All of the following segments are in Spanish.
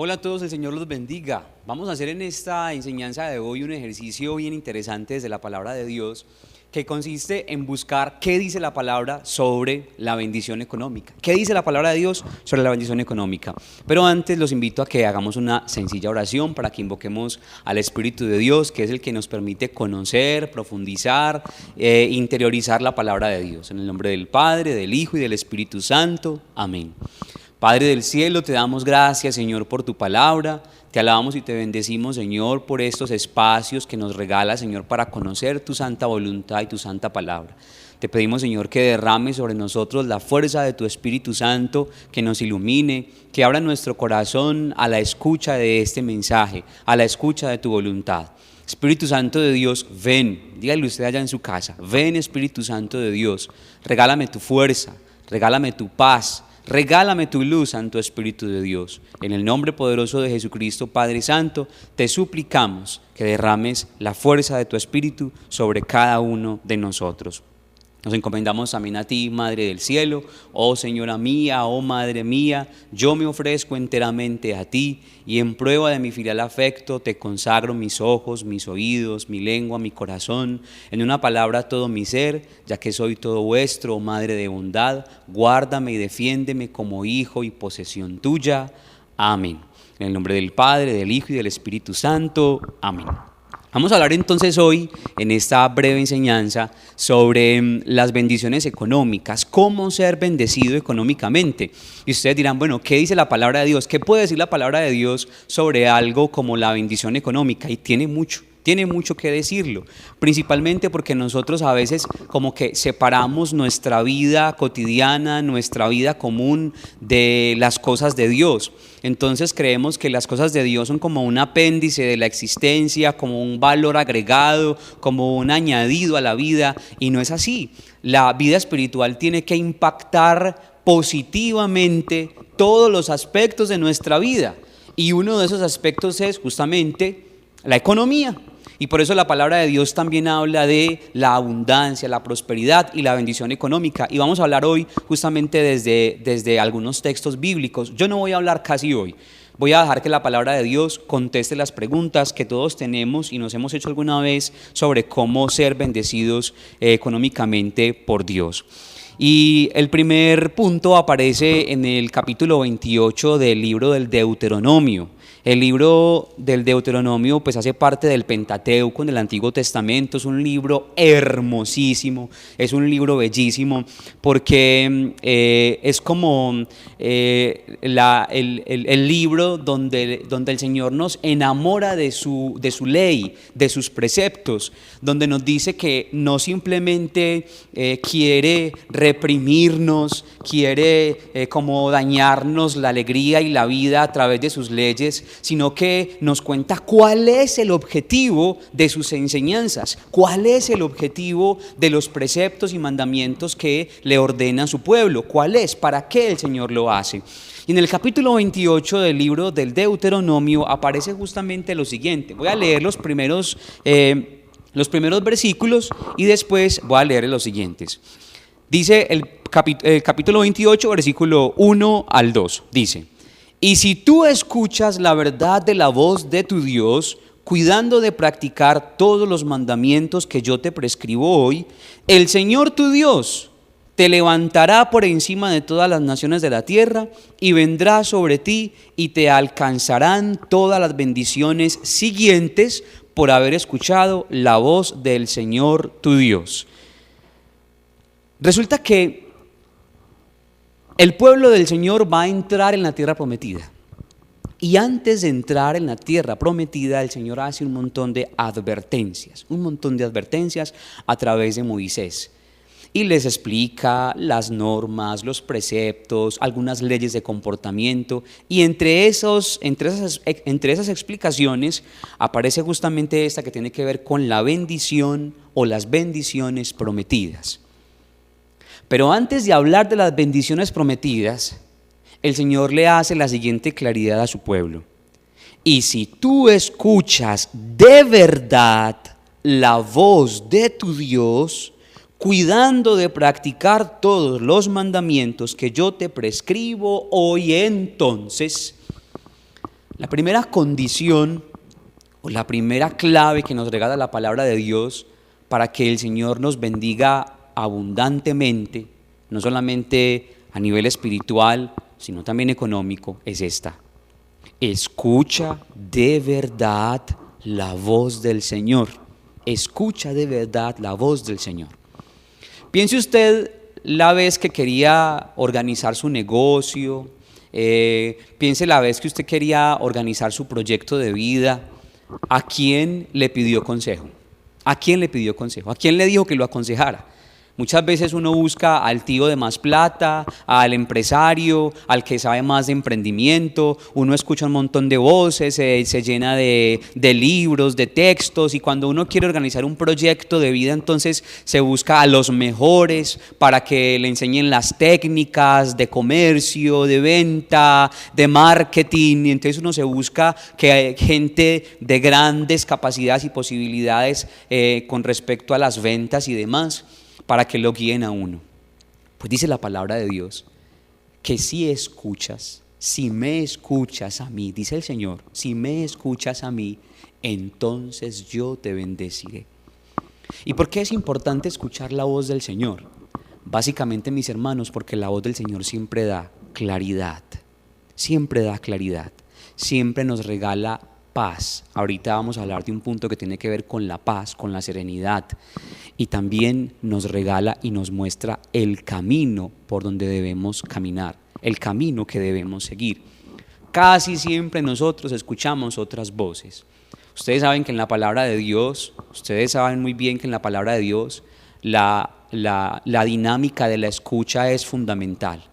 Hola a todos, el Señor los bendiga. Vamos a hacer en esta enseñanza de hoy un ejercicio bien interesante desde la palabra de Dios que consiste en buscar qué dice la palabra sobre la bendición económica. ¿Qué dice la palabra de Dios sobre la bendición económica? Pero antes los invito a que hagamos una sencilla oración para que invoquemos al Espíritu de Dios, que es el que nos permite conocer, profundizar, interiorizar la palabra de Dios. En el nombre del Padre, del Hijo y del Espíritu Santo. Amén. Padre del cielo, te damos gracias, Señor, por tu palabra. Te alabamos y te bendecimos, Señor, por estos espacios que nos regalas, Señor, para conocer tu santa voluntad y tu santa palabra. Te pedimos, Señor, que derrames sobre nosotros la fuerza de tu Espíritu Santo, que nos ilumine, que abra nuestro corazón a la escucha de este mensaje, a la escucha de tu voluntad. Espíritu Santo de Dios, ven, dígale usted allá en su casa, ven Espíritu Santo de Dios, regálame tu fuerza, regálame tu paz, regálame tu luz, Santo Espíritu de Dios. En el nombre poderoso de Jesucristo, Padre Santo, te suplicamos que derrames la fuerza de tu Espíritu sobre cada uno de nosotros. Nos encomendamos también a ti, Madre del Cielo. Oh Señora mía, oh Madre mía, yo me ofrezco enteramente a ti y en prueba de mi filial afecto te consagro mis ojos, mis oídos, mi lengua, mi corazón, en una palabra todo mi ser, ya que soy todo vuestro, oh Madre de bondad, guárdame y defiéndeme como hijo y posesión tuya. Amén. En el nombre del Padre, del Hijo y del Espíritu Santo. Amén. Vamos a hablar entonces hoy, en esta breve enseñanza, sobre las bendiciones económicas, cómo ser bendecido económicamente. Y ustedes dirán, bueno, ¿qué dice la palabra de Dios? ¿Qué puede decir la palabra de Dios sobre algo como la bendición económica? Y tiene mucho que decirlo, principalmente porque nosotros a veces como que separamos nuestra vida cotidiana, nuestra vida común de las cosas de Dios. Entonces creemos que las cosas de Dios son como un apéndice de la existencia, como un valor agregado, como un añadido a la vida, y no es así. La vida espiritual tiene que impactar positivamente todos los aspectos de nuestra vida, y uno de esos aspectos es justamente la economía. Y por eso la palabra de Dios también habla de la abundancia, la prosperidad y la bendición económica. Y vamos a hablar hoy justamente desde algunos textos bíblicos. Yo no voy a hablar casi hoy. Voy a dejar que la palabra de Dios conteste las preguntas que todos tenemos y nos hemos hecho alguna vez sobre cómo ser bendecidos económicamente por Dios. Y el primer punto aparece en el capítulo 28 del libro del Deuteronomio. El libro del Deuteronomio pues hace parte del Pentateuco del Antiguo Testamento. Es un libro hermosísimo, es un libro bellísimo porque es como el libro donde el Señor nos enamora de su ley, de sus preceptos, donde nos dice que no simplemente quiere reprimirnos, quiere como dañarnos la alegría y la vida a través de sus leyes, sino que nos cuenta cuál es el objetivo de sus enseñanzas, cuál es el objetivo de los preceptos y mandamientos que le ordena a su pueblo, cuál es, para qué el Señor lo hace. Y en el capítulo 28 del libro del Deuteronomio aparece justamente lo siguiente. Voy a leer los primeros versículos y después voy a leer los siguientes. Dice el capítulo 28, versículo 1 al 2, dice: y si tú escuchas la verdad de la voz de tu Dios, cuidando de practicar todos los mandamientos que yo te prescribo hoy, el Señor tu Dios te levantará por encima de todas las naciones de la tierra y vendrá sobre ti y te alcanzarán todas las bendiciones siguientes por haber escuchado la voz del Señor tu Dios. Resulta que el pueblo del Señor va a entrar en la tierra prometida. Y antes de entrar en la tierra prometida, el Señor hace un montón de advertencias a través de Moisés. Y les explica las normas, los preceptos, algunas leyes de comportamiento. Y entre esas explicaciones aparece justamente esta que tiene que ver con la bendición o las bendiciones prometidas. Pero antes de hablar de las bendiciones prometidas, el Señor le hace la siguiente claridad a su pueblo. Y si tú escuchas de verdad la voz de tu Dios, cuidando de practicar todos los mandamientos que yo te prescribo hoy, entonces La primera condición o la primera clave que nos regala la palabra de Dios para que el Señor nos bendiga abundantemente, no solamente a nivel espiritual, sino también económico, es esta: escucha de verdad la voz del Señor. Escucha de verdad la voz del Señor. Piense usted la vez que quería organizar su negocio, piense la vez que usted quería organizar su proyecto de vida. ¿A quién le pidió consejo? ¿A quién le pidió consejo? ¿A quién le dijo que lo aconsejara? Muchas veces uno busca al tío de más plata, al empresario, al que sabe más de emprendimiento. Uno escucha un montón de voces, se llena de libros, de textos, y cuando uno quiere organizar un proyecto de vida, entonces se busca a los mejores para que le enseñen las técnicas de comercio, de venta, de marketing. Y entonces uno se busca que hay gente de grandes capacidades y posibilidades con respecto a las ventas y demás, para que lo guíen a uno. Pues dice la palabra de Dios que si me escuchas a mí, dice el Señor, si me escuchas a mí, entonces yo te bendeciré. ¿Y por qué es importante escuchar la voz del Señor? Básicamente, mis hermanos, porque la voz del Señor siempre da claridad, siempre nos regala paz. Ahorita vamos a hablar de un punto que tiene que ver con la paz, con la serenidad, y también nos regala y nos muestra el camino por donde debemos caminar, el camino que debemos seguir. Casi siempre nosotros escuchamos otras voces. Ustedes saben que en la palabra de Dios, ustedes saben muy bien que en la palabra de Dios la dinámica de la escucha es fundamental.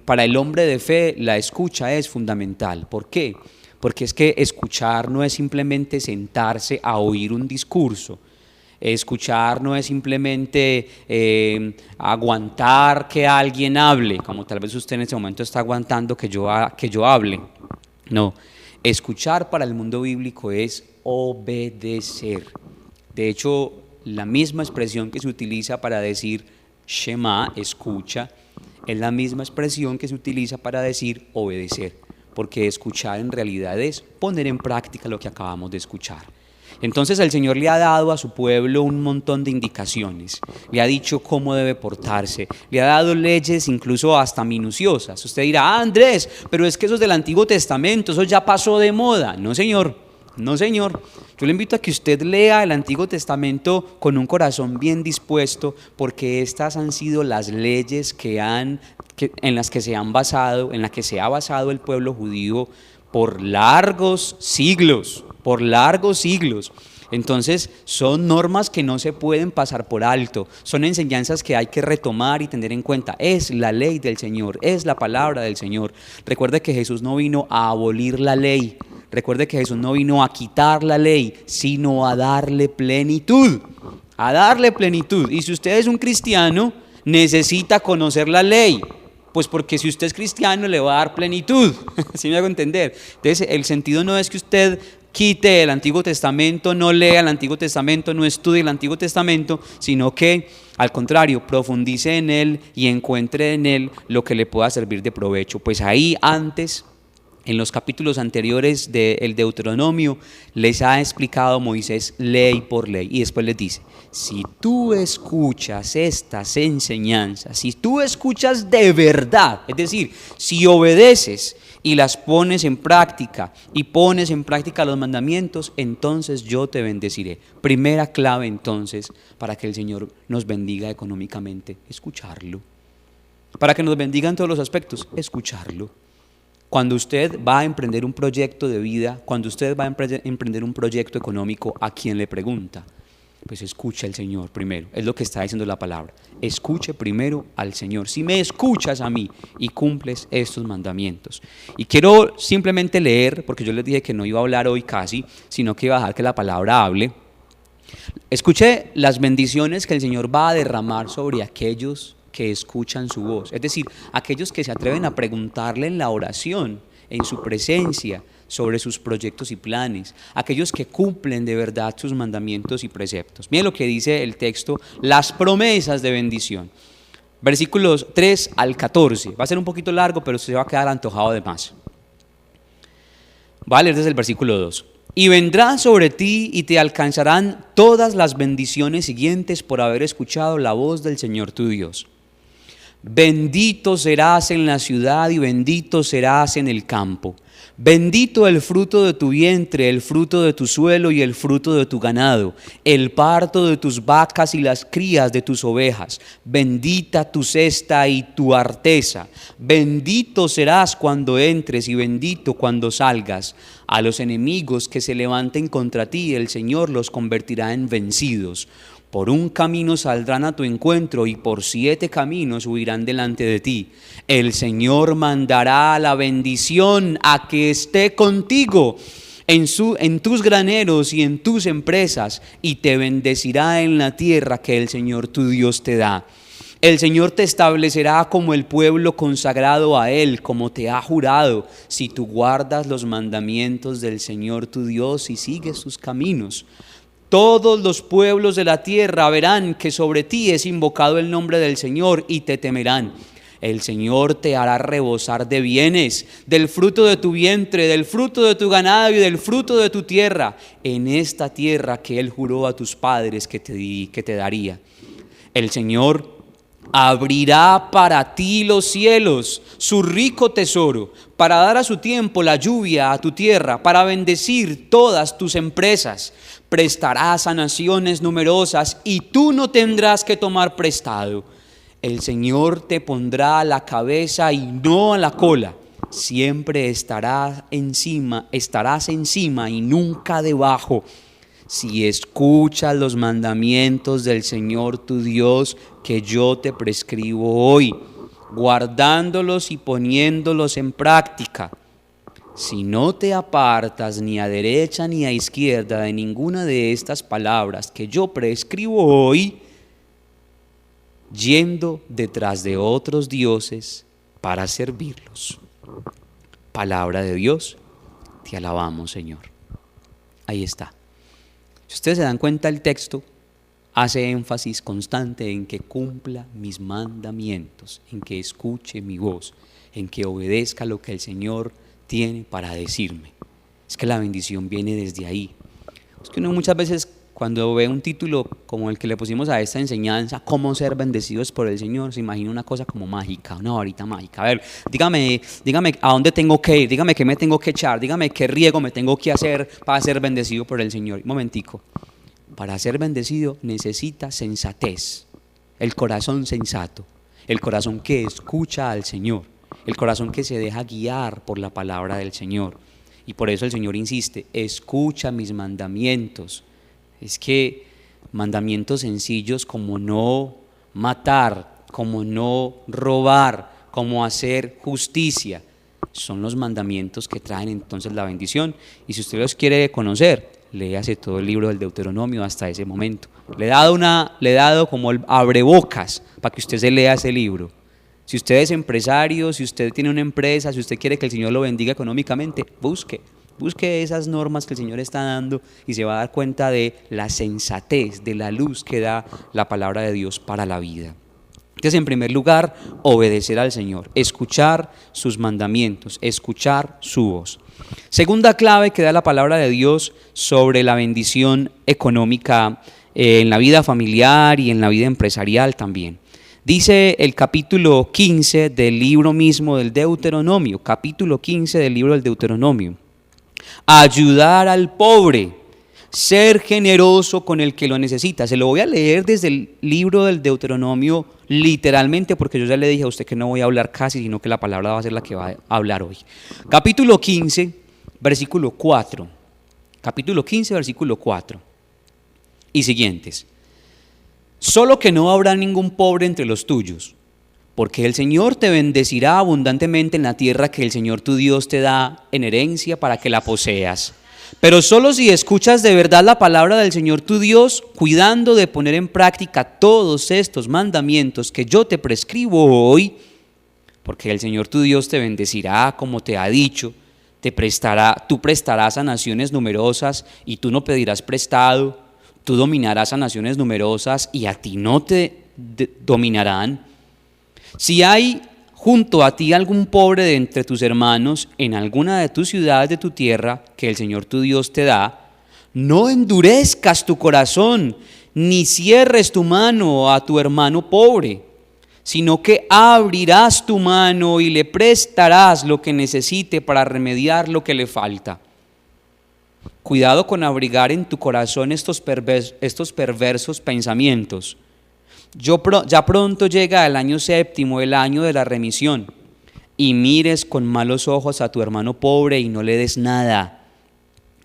Para el hombre de fe la escucha es fundamental. ¿Por qué? Porque es que escuchar no es simplemente sentarse a oír un discurso. Escuchar no es simplemente aguantar que alguien hable, como tal vez usted en este momento está aguantando que yo hable. No, escuchar para el mundo bíblico es obedecer. De hecho, la misma expresión que se utiliza para decir Shema, escucha, es la misma expresión que se utiliza para decir obedecer, porque escuchar en realidad es poner en práctica lo que acabamos de escuchar. Entonces el Señor le ha dado a su pueblo un montón de indicaciones, le ha dicho cómo debe portarse, le ha dado leyes incluso hasta minuciosas. Usted dirá, Andrés, pero es que eso es del Antiguo Testamento, eso ya pasó de moda. No, señor, no, señor. Yo le invito a que usted lea el Antiguo Testamento con un corazón bien dispuesto, porque estas han sido las leyes en las que se ha basado el pueblo judío por largos siglos. Entonces son normas que no se pueden pasar por alto, son enseñanzas que hay que retomar y tener en cuenta. Es la ley del Señor, es la palabra del Señor. Recuerde que Jesús no vino a abolir la ley, recuerde que Jesús no vino a quitar la ley, sino a darle plenitud, Y si usted es un cristiano, necesita conocer la ley. Pues porque si usted es cristiano le va a dar plenitud, ¿sí me hago entender? Entonces el sentido no es que usted quite el Antiguo Testamento, no lea el Antiguo Testamento, no estudie el Antiguo Testamento, sino que al contrario, profundice en él y encuentre en él lo que le pueda servir de provecho. Pues ahí antes, en los capítulos anteriores del Deuteronomio, les ha explicado Moisés ley por ley, y después les dice: si tú escuchas estas enseñanzas, si tú escuchas de verdad, es decir, si obedeces y las pones en práctica y pones en práctica los mandamientos, entonces yo te bendeciré. Primera clave entonces para que el Señor nos bendiga económicamente: escucharlo. Para que nos bendiga en todos los aspectos: escucharlo. Cuando usted va a emprender un proyecto de vida, cuando usted va a emprender un proyecto económico, ¿a quién le pregunta? Pues escucha al Señor primero, es lo que está diciendo la palabra. Escuche primero al Señor. Si me escuchas a mí y cumples estos mandamientos. Y quiero simplemente leer, porque yo les dije que no iba a hablar hoy casi, sino que iba a dejar que la palabra hable. Escuche las bendiciones que el Señor va a derramar sobre aquellos que escuchan su voz, es decir, aquellos que se atreven a preguntarle en la oración, en su presencia, sobre sus proyectos y planes, aquellos que cumplen de verdad sus mandamientos y preceptos. Miren lo que dice el texto, las promesas de bendición. Versículos 3 al 14, va a ser un poquito largo, pero usted va a quedar antojado de más. Vale, desde el versículo 2. Y vendrán sobre ti y te alcanzarán todas las bendiciones siguientes por haber escuchado la voz del Señor tu Dios. Bendito serás en la ciudad y bendito serás en el campo. Bendito el fruto de tu vientre, el fruto de tu suelo y el fruto de tu ganado, el parto de tus vacas y las crías de tus ovejas. Bendita tu cesta y tu arteza. Bendito serás cuando entres y bendito cuando salgas. A los enemigos que se levanten contra ti, el Señor los convertirá en vencidos. Por un camino saldrán a tu encuentro y por 7 caminos huirán delante de ti. El Señor mandará la bendición a que esté contigo en tus graneros y en tus empresas, y te bendecirá en la tierra que el Señor tu Dios te da. El Señor te establecerá como el pueblo consagrado a Él, como te ha jurado, si tú guardas los mandamientos del Señor tu Dios y sigues sus caminos. Todos los pueblos de la tierra verán que sobre ti es invocado el nombre del Señor y te temerán. El Señor te hará rebosar de bienes, del fruto de tu vientre, del fruto de tu ganado y del fruto de tu tierra, en esta tierra que Él juró a tus padres que te daría. El Señor abrirá para ti los cielos, su rico tesoro, para dar a su tiempo la lluvia a tu tierra, para bendecir todas tus empresas. Prestarás a naciones numerosas y tú no tendrás que tomar prestado. El Señor te pondrá a la cabeza y no a la cola. Siempre estarás encima y nunca debajo. Si escuchas los mandamientos del Señor tu Dios que yo te prescribo hoy, guardándolos y poniéndolos en práctica. Si no te apartas ni a derecha ni a izquierda de ninguna de estas palabras que yo prescribo hoy, yendo detrás de otros dioses para servirlos. Palabra de Dios, te alabamos, Señor. Ahí está. Si ustedes se dan cuenta, el texto hace énfasis constante en que cumpla mis mandamientos, en que escuche mi voz, en que obedezca lo que el Señor tiene para decirme. Es que la bendición viene desde ahí. Es que uno muchas veces cuando ve un título como el que le pusimos a esta enseñanza, cómo ser bendecidos por el Señor, se imagina una cosa como mágica, una varita mágica. A ver, dígame a dónde tengo que ir, dígame qué me tengo que echar, dígame qué riego me tengo que hacer para ser bendecido por el Señor. Un momentico, para ser bendecido necesita sensatez, el corazón sensato, el corazón que escucha al Señor, el corazón que se deja guiar por la palabra del Señor. Y por eso el Señor insiste, escucha mis mandamientos. Es que mandamientos sencillos como no matar, como no robar, como hacer justicia, son los mandamientos que traen entonces la bendición. Y si usted los quiere conocer, léase todo el libro del Deuteronomio hasta ese momento. Le he dado como el abrebocas para que usted se lea ese libro. Si usted es empresario, si usted tiene una empresa, si usted quiere que el Señor lo bendiga económicamente, busque esas normas que el Señor está dando y se va a dar cuenta de la sensatez, de la luz que da la palabra de Dios para la vida. Entonces, en primer lugar, obedecer al Señor, escuchar sus mandamientos, escuchar su voz. Segunda clave que da la palabra de Dios sobre la bendición económica en la vida familiar y en la vida empresarial también. Dice el capítulo 15 del libro mismo del Deuteronomio, capítulo 15 del libro del Deuteronomio. Ayudar al pobre, ser generoso con el que lo necesita. Se lo voy a leer desde el libro del Deuteronomio literalmente, porque yo ya le dije a usted que no voy a hablar casi, sino que la palabra va a ser la que va a hablar hoy. Capítulo 15, versículo 4. Capítulo 15, versículo 4 y siguientes. Solo que no habrá ningún pobre entre los tuyos, porque el Señor te bendecirá abundantemente en la tierra que el Señor tu Dios te da en herencia para que la poseas. Pero solo si escuchas de verdad la palabra del Señor tu Dios, cuidando de poner en práctica todos estos mandamientos que yo te prescribo hoy, porque el Señor tu Dios te bendecirá como te ha dicho, tú prestarás a naciones numerosas y tú no pedirás prestado, tú dominarás a naciones numerosas y a ti no te dominarán. Si hay junto a ti algún pobre de entre tus hermanos en alguna de tus ciudades de tu tierra que el Señor tu Dios te da, no endurezcas tu corazón, ni cierres tu mano a tu hermano pobre, sino que abrirás tu mano y le prestarás lo que necesite para remediar lo que le falta. Cuidado con abrigar en tu corazón estos perversos pensamientos. Ya pronto llega el año séptimo, el año de la remisión, y mires con malos ojos a tu hermano pobre y no le des nada.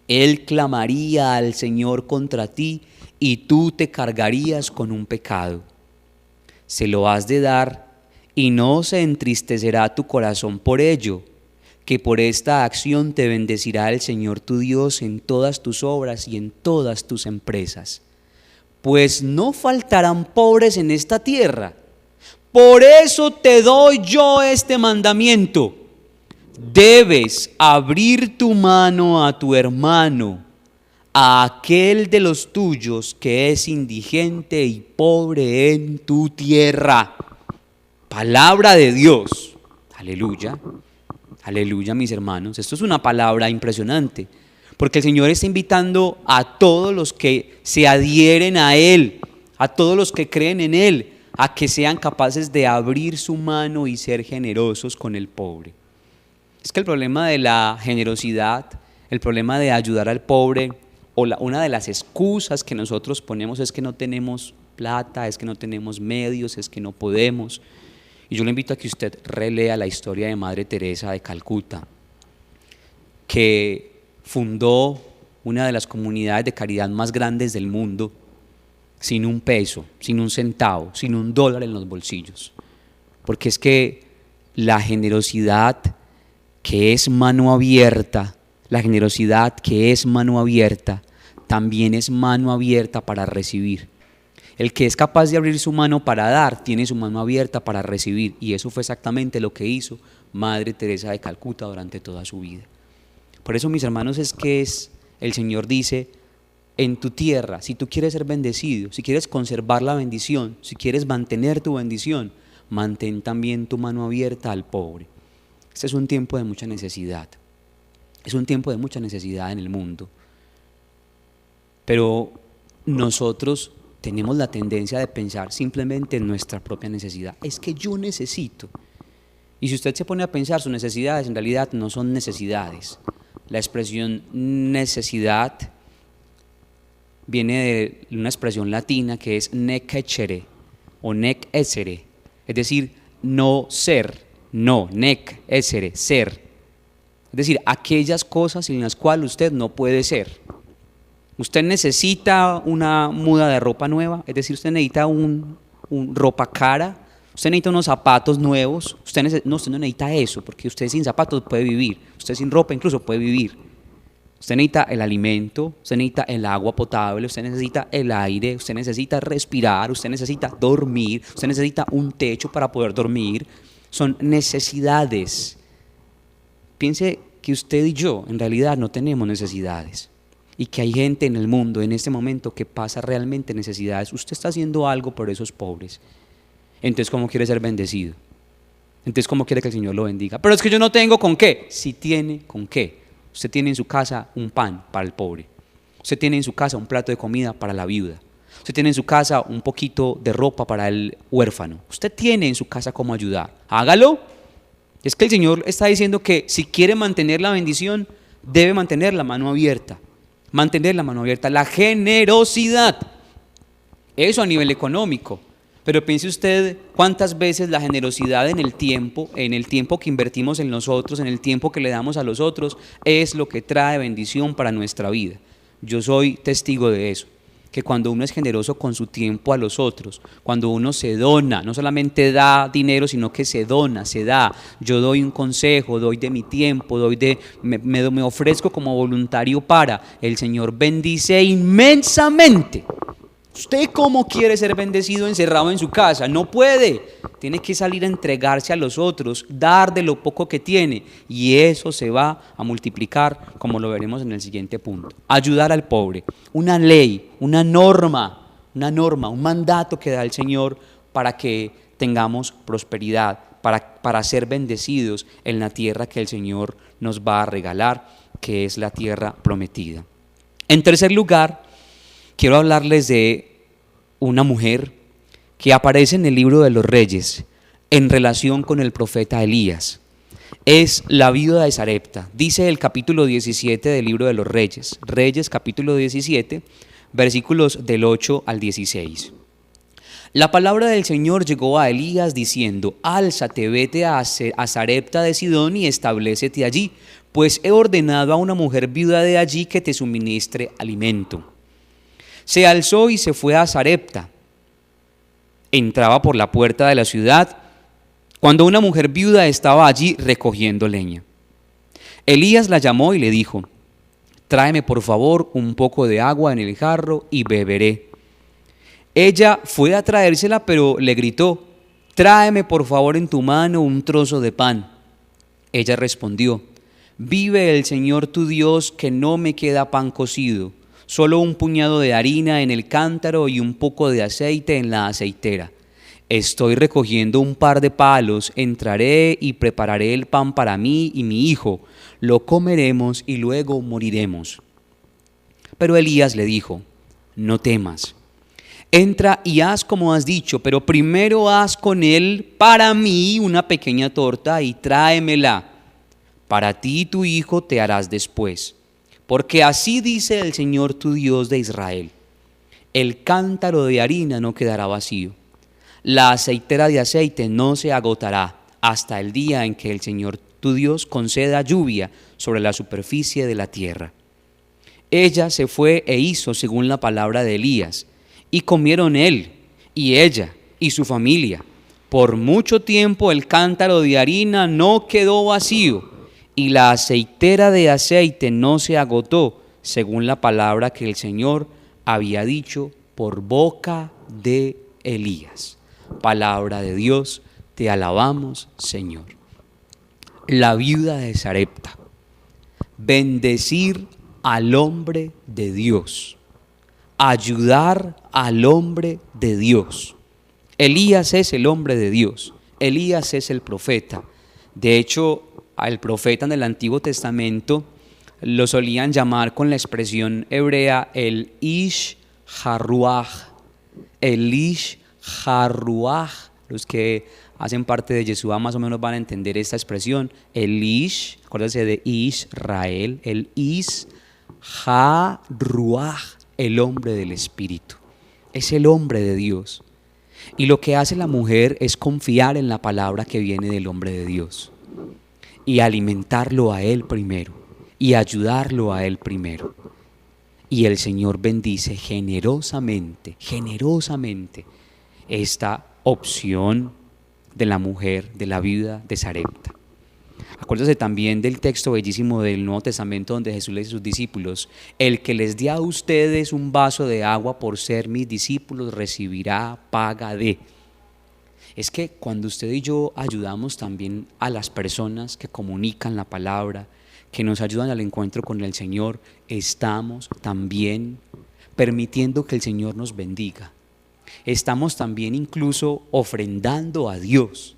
Él clamaría al Señor contra ti y tú te cargarías con un pecado. Se lo has de dar y no se entristecerá tu corazón por ello, que por esta acción te bendecirá el Señor tu Dios en todas tus obras y en todas tus empresas. Pues no faltarán pobres en esta tierra. Por eso te doy yo este mandamiento: debes abrir tu mano a tu hermano, a aquel de los tuyos que es indigente y pobre en tu tierra. Palabra de Dios. Aleluya. Aleluya, mis hermanos. Esto es una palabra impresionante, porque el Señor está invitando a todos los que se adhieren a Él, a todos los que creen en Él, a que sean capaces de abrir su mano y ser generosos con el pobre. Es que el problema de la generosidad, el problema de ayudar al pobre, una de las excusas que nosotros ponemos es que no tenemos plata, es que no tenemos medios, es que no podemos. Y yo le invito a que usted relea la historia de Madre Teresa de Calcuta, que fundó una de las comunidades de caridad más grandes del mundo, sin un peso, sin un centavo, sin un dólar en los bolsillos. Porque es que la generosidad que es mano abierta, también es mano abierta para recibir. El que es capaz de abrir su mano para dar, tiene su mano abierta para recibir. Y eso fue exactamente lo que hizo Madre Teresa de Calcuta durante toda su vida. Por eso, mis hermanos, el Señor dice: en tu tierra, si tú quieres ser bendecido, si quieres conservar la bendición, si quieres mantener tu bendición, mantén también tu mano abierta al pobre. Este es un tiempo de mucha necesidad. Es un tiempo de mucha necesidad en el mundo. Pero nosotros tenemos la tendencia de pensar simplemente en nuestra propia necesidad. Es que yo necesito. Y si usted se pone a pensar, sus necesidades en realidad no son necesidades. La expresión necesidad viene de una expresión latina que es nec essere o nec essere, es decir, no ser, no, nec essere, ser. Es decir, aquellas cosas sin las cuales usted no puede ser. Usted necesita una muda de ropa nueva, es decir, usted necesita un ropa cara, usted necesita unos zapatos nuevos, usted no necesita eso, porque usted sin zapatos puede vivir, usted sin ropa incluso puede vivir. Usted necesita el alimento, usted necesita el agua potable, usted necesita el aire, usted necesita respirar, usted necesita dormir, usted necesita un techo para poder dormir. Son necesidades. Piense que usted y yo en realidad no tenemos necesidades. Y que hay gente en el mundo en este momento que pasa realmente necesidades. Usted está haciendo algo por esos pobres. Entonces, ¿cómo quiere ser bendecido? Entonces, ¿cómo quiere que el Señor lo bendiga? Pero es que yo no tengo con qué. Si tiene con qué. Usted tiene en su casa un pan para el pobre. Usted tiene en su casa un plato de comida para la viuda. Usted tiene en su casa un poquito de ropa para el huérfano. Usted tiene en su casa cómo ayudar. Hágalo. Es que el Señor está diciendo que si quiere mantener la bendición, debe mantener la mano abierta. Mantener la mano abierta, la generosidad, eso a nivel económico. Pero piense usted cuántas veces la generosidad en el tiempo que invertimos en nosotros, en el tiempo que le damos a los otros, es lo que trae bendición para nuestra vida. Yo soy testigo de eso, que cuando uno es generoso con su tiempo a los otros, cuando uno se dona, no solamente da dinero, sino que se dona, se da. Yo doy un consejo, doy de mi tiempo, me ofrezco como voluntario para. El Señor bendice inmensamente. ¿Usted cómo quiere ser bendecido encerrado en su casa? No puede. Tiene que salir a entregarse a los otros, dar de lo poco que tiene, y eso se va a multiplicar, como lo veremos en el siguiente punto. Ayudar al pobre, una ley, una norma, un mandato que da el Señor para que tengamos prosperidad, para ser bendecidos en la tierra que el Señor nos va a regalar, que es la tierra prometida. En tercer lugar, quiero hablarles de una mujer que aparece en el libro de los Reyes en relación con el profeta Elías. Es la viuda de Sarepta. Dice el capítulo 17 del libro de los Reyes, Reyes capítulo 17, versículos del 8 al 16. La palabra del Señor llegó a Elías diciendo: Álzate, vete a Sarepta de Sidón y establécete allí, pues he ordenado a una mujer viuda de allí que te suministre alimento. Se alzó y se fue a Sarepta. Entraba por la puerta de la ciudad cuando una mujer viuda estaba allí recogiendo leña. Elías la llamó y le dijo: Tráeme por favor un poco de agua en el jarro y beberé. Ella fue a traérsela, pero le gritó: Tráeme por favor en tu mano un trozo de pan. Ella respondió: Vive el Señor tu Dios que no me queda pan cocido, solo un puñado de harina en el cántaro y un poco de aceite en la aceitera. Estoy recogiendo un par de palos, entraré y prepararé el pan para mí y mi hijo, lo comeremos y luego moriremos. Pero Elías le dijo: No temas, entra y haz como has dicho, pero primero haz con él para mí una pequeña torta y tráemela. Para ti y tu hijo te harás después, porque así dice el Señor tu Dios de Israel: el cántaro de harina no quedará vacío, la aceitera de aceite no se agotará hasta el día en que el Señor tu Dios conceda lluvia sobre la superficie de la tierra. Ella se fue e hizo según la palabra de Elías, y comieron él y ella y su familia. Por mucho tiempo el cántaro de harina no quedó vacío, y la aceitera de aceite no se agotó, según la palabra que el Señor había dicho por boca de Elías. Palabra de Dios, te alabamos, Señor. La viuda de Sarepta. Bendecir al hombre de Dios. Ayudar al hombre de Dios. Elías es el hombre de Dios. Elías es el profeta. De hecho, al profeta en el Antiguo Testamento lo solían llamar con la expresión hebrea el Ish Haruach. El Ish Haruach. Los que hacen parte de Yeshua más o menos van a entender esta expresión. El Ish, acuérdense de Israel, el Ish Haruach, el hombre del Espíritu. Es el hombre de Dios. Y lo que hace la mujer es confiar en la palabra que viene del hombre de Dios y alimentarlo a él primero y ayudarlo a él primero. Y el Señor bendice generosamente esta opción de la mujer, de la viuda de Sarepta. Acuérdense también del texto bellísimo del Nuevo Testamento donde Jesús le dice a sus discípulos: el que les dé a ustedes un vaso de agua por ser mis discípulos recibirá paga de. Es que cuando usted y yo ayudamos también a las personas que comunican la palabra, que nos ayudan al encuentro con el Señor, estamos también permitiendo que el Señor nos bendiga. Estamos también incluso ofrendando a Dios.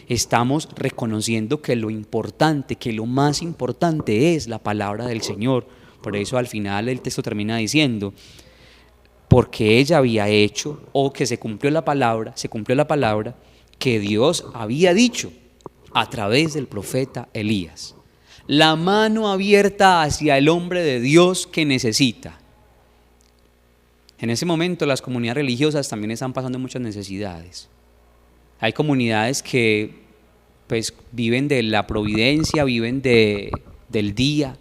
Estamos reconociendo que lo importante, que lo más importante es la palabra del Señor. Por eso al final el texto termina diciendo: porque ella había hecho, o que se cumplió la palabra que Dios había dicho a través del profeta Elías. La mano abierta hacia el hombre de Dios que necesita. En ese momento las comunidades religiosas también están pasando muchas necesidades. Hay comunidades que pues viven de la providencia, viven del día,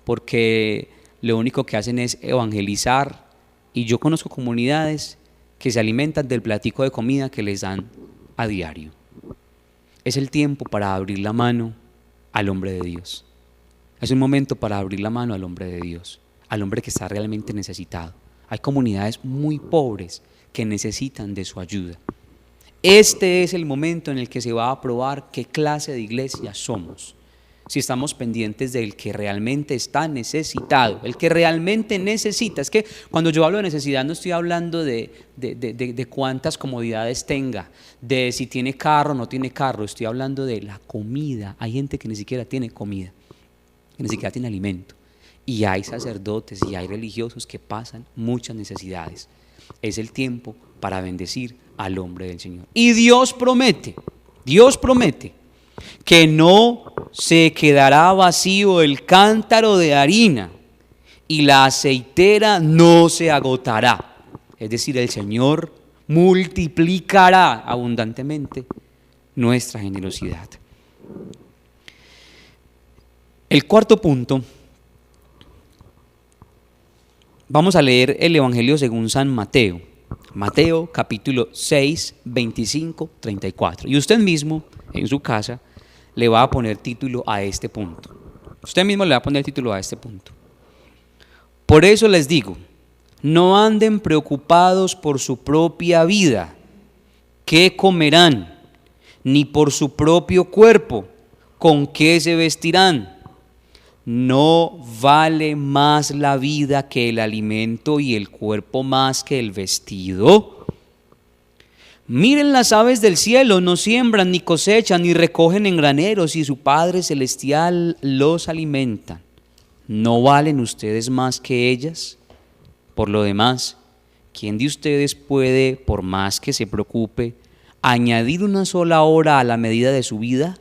porque lo único que hacen es evangelizar. Y yo conozco comunidades que se alimentan del platico de comida que les dan a diario. Es el tiempo para abrir la mano al hombre de Dios. Es un momento para abrir la mano al hombre de Dios, al hombre que está realmente necesitado. Hay comunidades muy pobres que necesitan de su ayuda. Este es el momento en el que se va a probar qué clase de iglesia somos. si estamos pendientes del que realmente está necesitado, el que realmente necesita. Es que cuando yo hablo de necesidad no estoy hablando de cuántas comodidades tenga, de si tiene carro o no tiene carro, estoy hablando de la comida. Hay gente que ni siquiera tiene comida, que ni siquiera tiene alimento. Y hay sacerdotes y hay religiosos que pasan muchas necesidades. Es el tiempo para bendecir al hombre del Señor. Y Dios promete que no se quedará vacío el cántaro de harina y la aceitera no se agotará. Es decir, el Señor multiplicará abundantemente nuestra generosidad. El cuarto punto, vamos a leer el Evangelio según San Mateo. Mateo capítulo 6, 25, 34. Y usted mismo en su casa le va a poner título a este punto. Usted mismo le va a poner título a este punto. Por eso les digo, no anden preocupados por su propia vida, qué comerán, ni por su propio cuerpo, con qué se vestirán. ¿No vale más la vida que el alimento y el cuerpo más que el vestido? Miren las aves del cielo, no siembran, ni cosechan, ni recogen en graneros, y su Padre Celestial los alimenta. ¿No valen ustedes más que ellas? Por lo demás, ¿quién de ustedes puede, por más que se preocupe, añadir una sola hora a la medida de su vida?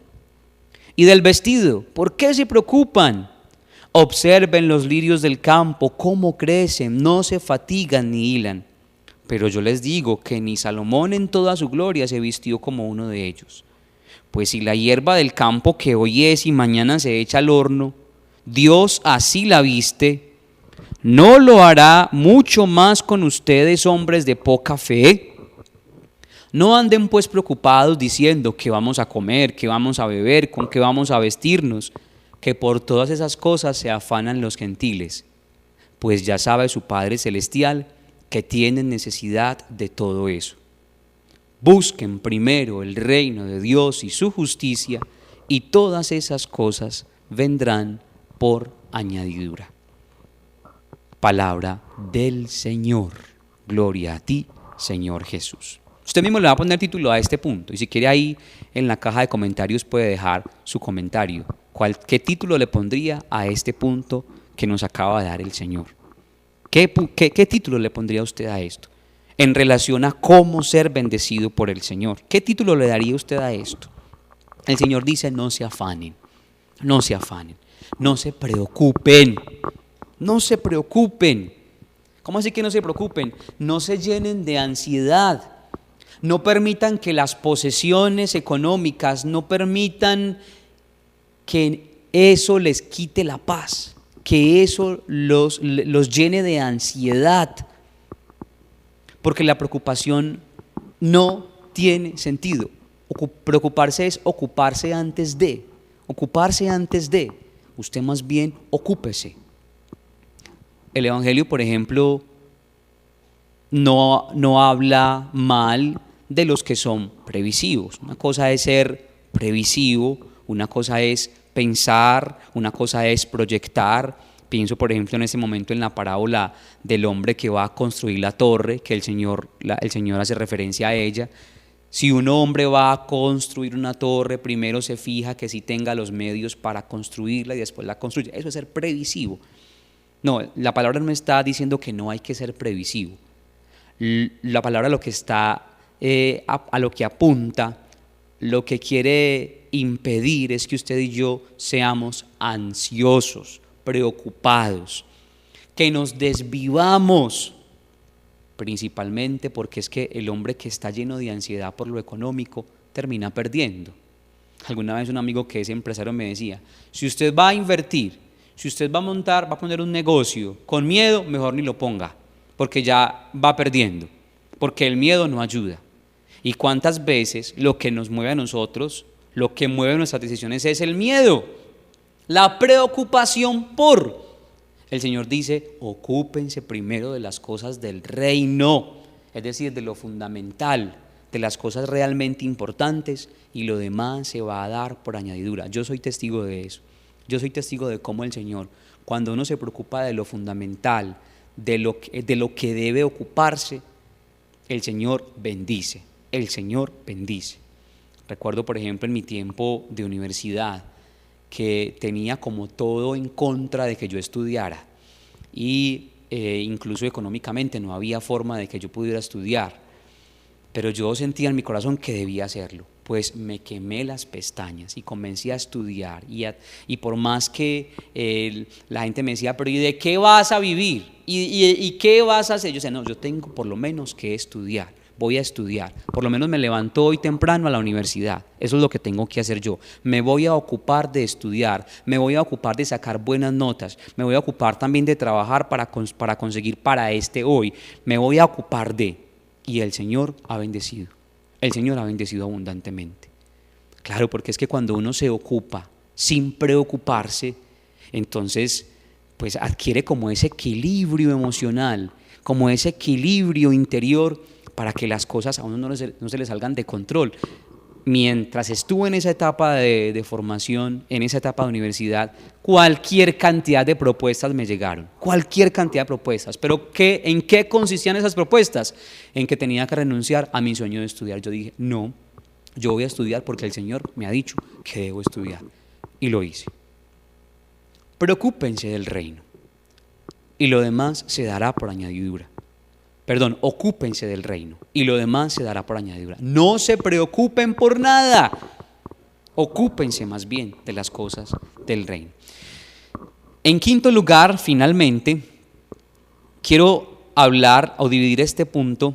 Y del vestido, ¿por qué se preocupan? Observen los lirios del campo, cómo crecen, no se fatigan ni hilan. Pero yo les digo que ni Salomón en toda su gloria se vistió como uno de ellos. Pues si la hierba del campo que hoy es y mañana se echa al horno, Dios así la viste, ¿no lo hará mucho más con ustedes, hombres de poca fe? No anden pues preocupados diciendo qué vamos a comer, qué vamos a beber, con qué vamos a vestirnos, que por todas esas cosas se afanan los gentiles, pues ya sabe su Padre Celestial que tienen necesidad de todo eso. Busquen primero el reino de Dios y su justicia, y todas esas cosas vendrán por añadidura. Palabra del Señor. Gloria a ti, Señor Jesús. Usted mismo le va a poner título a este punto, y si quiere ahí en la caja de comentarios puede dejar su comentario. ¿Qué título le pondría a este punto que nos acaba de dar el Señor? ¿Qué título le pondría usted a esto? En relación a cómo ser bendecido por el Señor. ¿Qué título le daría usted a esto? El Señor dice, no se afanen, no se afanen, no se preocupen, no se preocupen. ¿Cómo así que no se preocupen? No se llenen de ansiedad. No permitan que las posesiones económicas, no permitan que eso les quite la paz, que eso los llene de ansiedad, porque la preocupación no tiene sentido. Preocuparse es ocuparse antes de, usted más bien ocúpese. El Evangelio, por ejemplo, no habla mal de los que son previsivos. Una cosa es ser previsivo, una cosa es pensar, una cosa es proyectar. Pienso, por ejemplo, en este momento en la parábola del hombre que va a construir la torre, que el Señor hace referencia a ella. Si un hombre va a construir una torre, primero se fija que sí tenga los medios para construirla y después la construye. Eso es ser previsivo. No, la palabra no está diciendo que no hay que ser previsivo. La palabra lo que está a lo que apunta, lo que quiere impedir es que usted y yo seamos ansiosos, preocupados, que nos desvivamos, principalmente porque es que el hombre que está lleno de ansiedad por lo económico termina perdiendo. Alguna vez un amigo que es empresario me decía, si usted va a invertir, si usted va a poner un negocio con miedo, mejor ni lo ponga, porque ya va perdiendo, porque el miedo no ayuda. ¿Y cuántas veces lo que nos mueve a nosotros, lo que mueve nuestras decisiones es el miedo, la preocupación por? El Señor dice, ocúpense primero de las cosas del reino, es decir, de lo fundamental, de las cosas realmente importantes, y lo demás se va a dar por añadidura. Yo soy testigo de eso. Yo soy testigo de cómo el Señor, cuando uno se preocupa de lo fundamental, de lo que debe ocuparse, el Señor bendice, el Señor bendice. Recuerdo, por ejemplo, en mi tiempo de universidad, que tenía como todo en contra de que yo estudiara y incluso económicamente no había forma de que yo pudiera estudiar, pero yo sentía en mi corazón que debía hacerlo, pues me quemé las pestañas y comencé a estudiar y por más que la gente me decía, pero ¿y de qué vas a vivir? ¿Y qué vas a hacer? Yo decía, no, yo tengo por lo menos que estudiar. Voy a estudiar, por lo menos me levanto hoy temprano a la universidad, eso es lo que tengo que hacer yo, me voy a ocupar de estudiar, me voy a ocupar de sacar buenas notas, me voy a ocupar también de trabajar para conseguir para hoy, me voy a ocupar de, y el Señor ha bendecido abundantemente. Claro, porque es que cuando uno se ocupa sin preocuparse, entonces pues adquiere como ese equilibrio emocional, como ese equilibrio interior, para que las cosas a uno no se le salgan de control. Mientras estuve en esa etapa de formación, en esa etapa de universidad, cualquier cantidad de propuestas me llegaron, cualquier cantidad de propuestas. ¿Pero en qué consistían esas propuestas? En que tenía que renunciar a mi sueño de estudiar. Yo dije, no, yo voy a estudiar porque el Señor me ha dicho que debo estudiar. Y lo hice. Preocúpense del reino y lo demás se dará por añadidura. Ocúpense del reino y lo demás se dará por añadidura. No se preocupen por nada, ocúpense más bien de las cosas del reino. En quinto lugar, finalmente, quiero hablar o dividir este punto.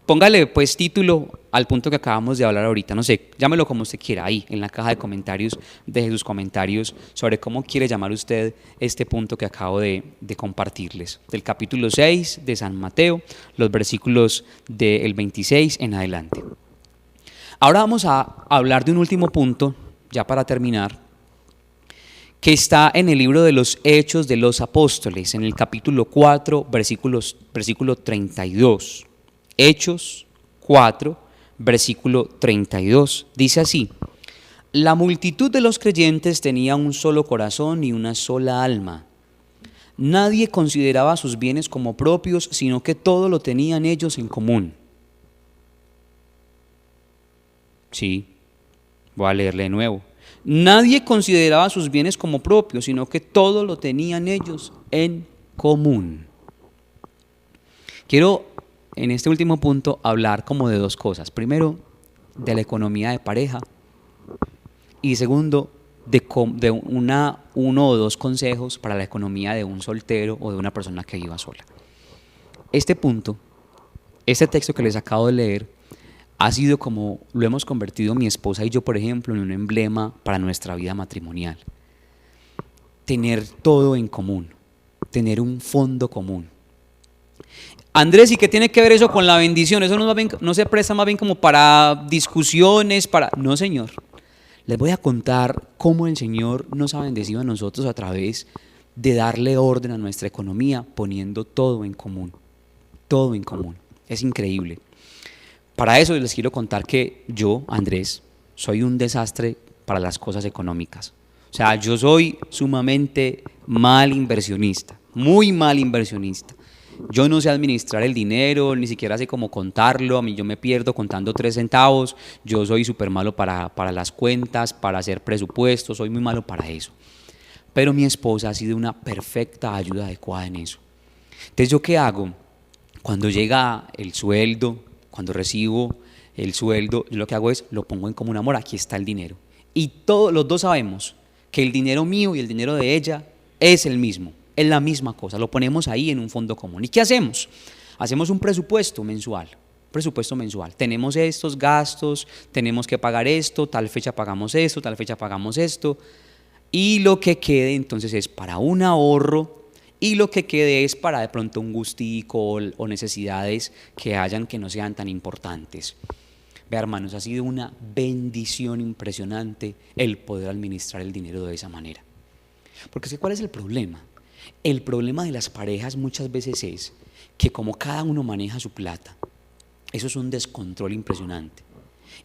Póngale pues título al punto que acabamos de hablar ahorita, no sé, llámelo como usted quiera, ahí en la caja de comentarios, deje sus comentarios sobre cómo quiere llamar usted este punto que acabo de compartirles, del capítulo 6 de San Mateo, los versículos del 26 en adelante. Ahora vamos a hablar de un último punto, ya para terminar, que está en el libro de los Hechos de los Apóstoles, en el capítulo 4, versículo 32. Hechos 4, versículo 32. Dice así: la multitud de los creyentes tenía un solo corazón y una sola alma. Nadie consideraba sus bienes como propios, sino que todo lo tenían ellos en común. Sí, voy a leerle de nuevo. Nadie consideraba sus bienes como propios, sino que todo lo tenían ellos en común. Quiero en este último punto hablar como de dos cosas. Primero, de la economía de pareja y segundo, de uno o dos consejos para la economía de un soltero o de una persona que viva sola. Este punto, este texto que les acabo de leer, ha sido como lo hemos convertido mi esposa y yo, por ejemplo, en un emblema para nuestra vida matrimonial. Tener todo en común, tener un fondo común. Andrés, ¿y qué tiene que ver eso con la bendición? Eso no se presta más bien como para discusiones, No, Señor. Les voy a contar cómo el Señor nos ha bendecido a nosotros a través de darle orden a nuestra economía, poniendo todo en común. Todo en común. Es increíble. Para eso les quiero contar que yo, Andrés, soy un desastre para las cosas económicas. O sea, yo soy sumamente mal inversionista, muy mal inversionista. Yo no sé administrar el dinero, ni siquiera sé cómo contarlo. A mí yo me pierdo contando 3 centavos. Yo soy súper malo para las cuentas, para hacer presupuestos, soy muy malo para eso. Pero mi esposa ha sido una perfecta ayuda adecuada en eso. Entonces, ¿yo qué hago? Cuando llega el sueldo, cuando recibo el sueldo, yo lo que hago es lo pongo en común. Amor, aquí está el dinero. Y todos los dos sabemos que el dinero mío y el dinero de ella es el mismo. Es la misma cosa, lo ponemos ahí en un fondo común. ¿Y qué hacemos? Hacemos un presupuesto mensual. Tenemos estos gastos, tenemos que pagar esto, tal fecha pagamos esto, tal fecha pagamos esto. Y lo que quede entonces es para un ahorro y lo que quede es para de pronto un gustico o necesidades que hayan que no sean tan importantes. Vea, hermanos, ha sido una bendición impresionante el poder administrar el dinero de esa manera. Porque es que ¿cuál es el problema? El problema de las parejas muchas veces es que como cada uno maneja su plata, eso es un descontrol impresionante.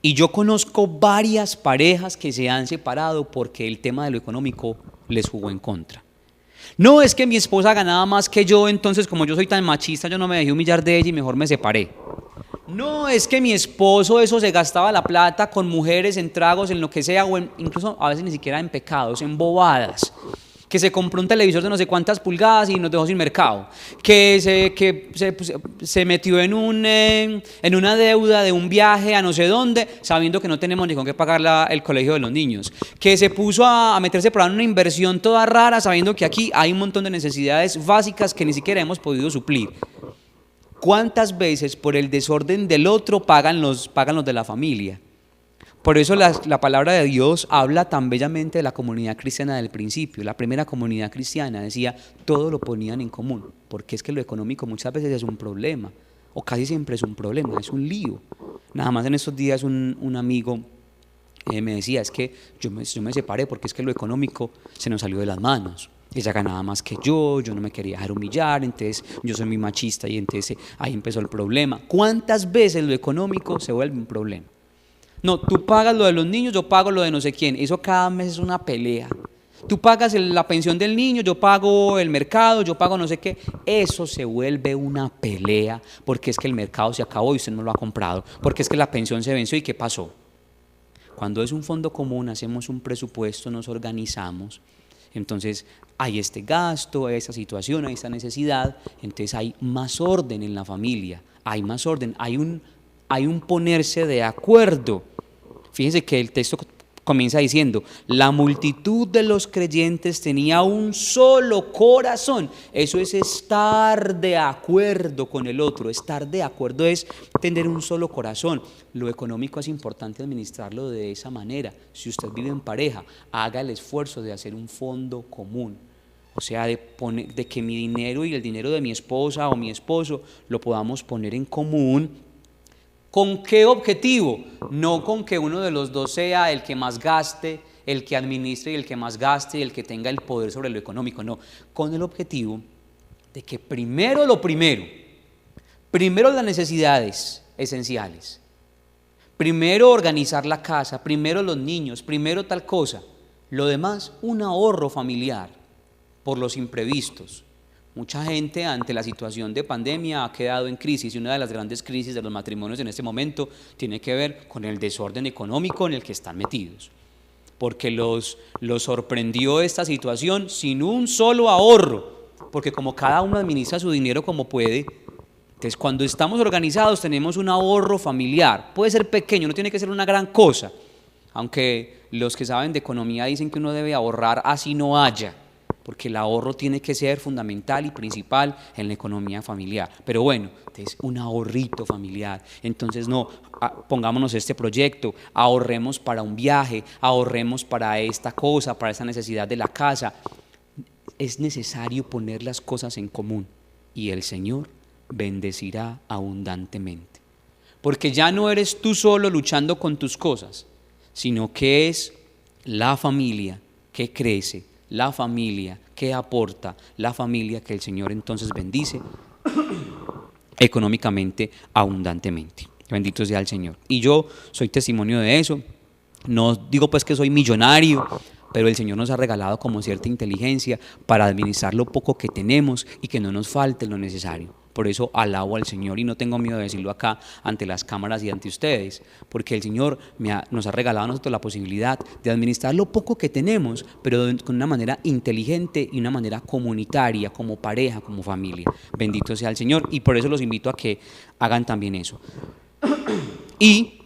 Y yo conozco varias parejas que se han separado porque el tema de lo económico les jugó en contra. No es que mi esposa ganaba más que yo, entonces como yo soy tan machista, yo no me dejé humillar de ella y mejor me separé. No es que mi esposo eso se gastaba la plata con mujeres, en tragos, en lo que sea, o incluso a veces ni siquiera en pecados, en bobadas. Que se compró un televisor de no sé cuántas pulgadas y nos dejó sin mercado, que se metió en una deuda de un viaje a no sé dónde, sabiendo que no tenemos ni con qué pagar el colegio de los niños, que se puso a meterse por una inversión toda rara, sabiendo que aquí hay un montón de necesidades básicas que ni siquiera hemos podido suplir. ¿Cuántas veces por el desorden del otro pagan los de la familia? Por eso la palabra de Dios habla tan bellamente de la comunidad cristiana del principio. La primera comunidad cristiana decía, todo lo ponían en común, porque es que lo económico muchas veces es un problema, o casi siempre es un problema, es un lío. Nada más en estos días un amigo me decía, es que yo me separé porque es que lo económico se nos salió de las manos. Ella ganaba más que yo no me quería dejar humillar, entonces yo soy muy machista y entonces ahí empezó el problema. ¿Cuántas veces lo económico se vuelve un problema? No, tú pagas lo de los niños, yo pago lo de no sé quién. Eso cada mes es una pelea. Tú pagas la pensión del niño, yo pago el mercado, yo pago no sé qué. Eso se vuelve una pelea porque es que el mercado se acabó y usted no lo ha comprado. Porque es que la pensión se venció y ¿qué pasó? Cuando es un fondo común, hacemos un presupuesto, nos organizamos. Entonces hay este gasto, hay esta situación, hay esta necesidad. Entonces hay más orden en la familia, hay más orden, hay un ponerse de acuerdo. Fíjense que el texto comienza diciendo, la multitud de los creyentes tenía un solo corazón. Eso es estar de acuerdo con el otro. Estar de acuerdo es tener un solo corazón. Lo económico es importante administrarlo de esa manera. Si usted vive en pareja, haga el esfuerzo de hacer un fondo común. O sea, de que mi dinero y el dinero de mi esposa o mi esposo lo podamos poner en común. ¿Con qué objetivo? No con que uno de los dos sea el que más gaste, el que administre y el que más gaste y el que tenga el poder sobre lo económico, no, con el objetivo de que primero las necesidades esenciales, primero organizar la casa, primero los niños, primero tal cosa, lo demás un ahorro familiar por los imprevistos. Mucha gente ante la situación de pandemia ha quedado en crisis y una de las grandes crisis de los matrimonios en este momento tiene que ver con el desorden económico en el que están metidos. Porque los sorprendió esta situación sin un solo ahorro, porque como cada uno administra su dinero como puede, entonces cuando estamos organizados tenemos un ahorro familiar. Puede ser pequeño, no tiene que ser una gran cosa, aunque los que saben de economía dicen que uno debe ahorrar así no haya, porque el ahorro tiene que ser fundamental y principal en la economía familiar. Pero bueno, es un ahorrito familiar. Entonces no, pongámonos este proyecto, ahorremos para un viaje, ahorremos para esta cosa, para esta necesidad de la casa. Es necesario poner las cosas en común y el Señor bendecirá abundantemente. Porque ya no eres tú solo luchando con tus cosas, sino que es la familia que crece, la familia que aporta, la familia que el Señor entonces bendice económicamente abundantemente. Bendito sea el Señor. Y yo soy testimonio de eso. No digo pues que soy millonario, pero el Señor nos ha regalado como cierta inteligencia para administrar lo poco que tenemos y que no nos falte lo necesario. Por eso alabo al Señor y no tengo miedo de decirlo acá ante las cámaras y ante ustedes, porque el Señor nos ha regalado a nosotros la posibilidad de administrar lo poco que tenemos, pero con una manera inteligente y una manera comunitaria, como pareja, como familia. Bendito sea el Señor y por eso los invito a que hagan también eso. Y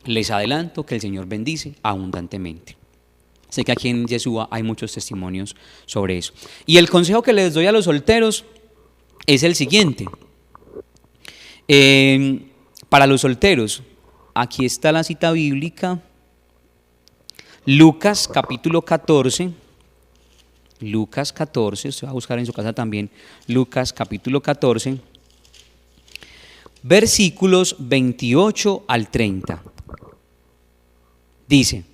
les adelanto que el Señor bendice abundantemente. Sé que aquí en Yeshua hay muchos testimonios sobre eso. Y el consejo que les doy a los solteros es el siguiente. Para los solteros, aquí está la cita bíblica, Lucas capítulo 14, usted va a buscar en su casa también, Lucas capítulo 14, versículos 28 al 30. Dice,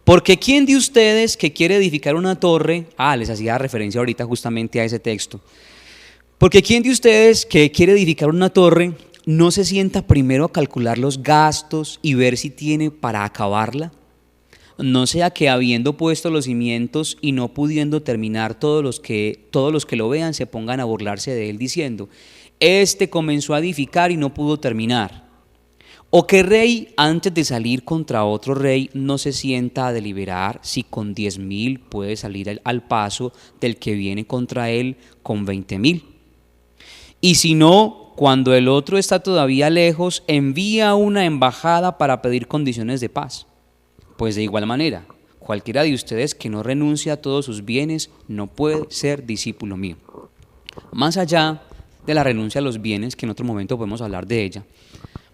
porque ¿quién de ustedes que quiere edificar una torre? Les hacía referencia ahorita justamente a ese texto. Porque ¿quién de ustedes que quiere edificar una torre no se sienta primero a calcular los gastos y ver si tiene para acabarla. No sea que habiendo puesto los cimientos y no pudiendo terminar, todos los que lo vean se pongan a burlarse de él diciendo: este comenzó a edificar y no pudo terminar. ¿O qué rey, antes de salir contra otro rey, no se sienta a deliberar si con 10,000 puede salir al paso del que viene contra él con 20,000? Y si no, cuando el otro está todavía lejos, envía una embajada para pedir condiciones de paz. Pues de igual manera, cualquiera de ustedes que no renuncie a todos sus bienes no puede ser discípulo mío. Más allá de la renuncia a los bienes, que en otro momento podemos hablar de ella,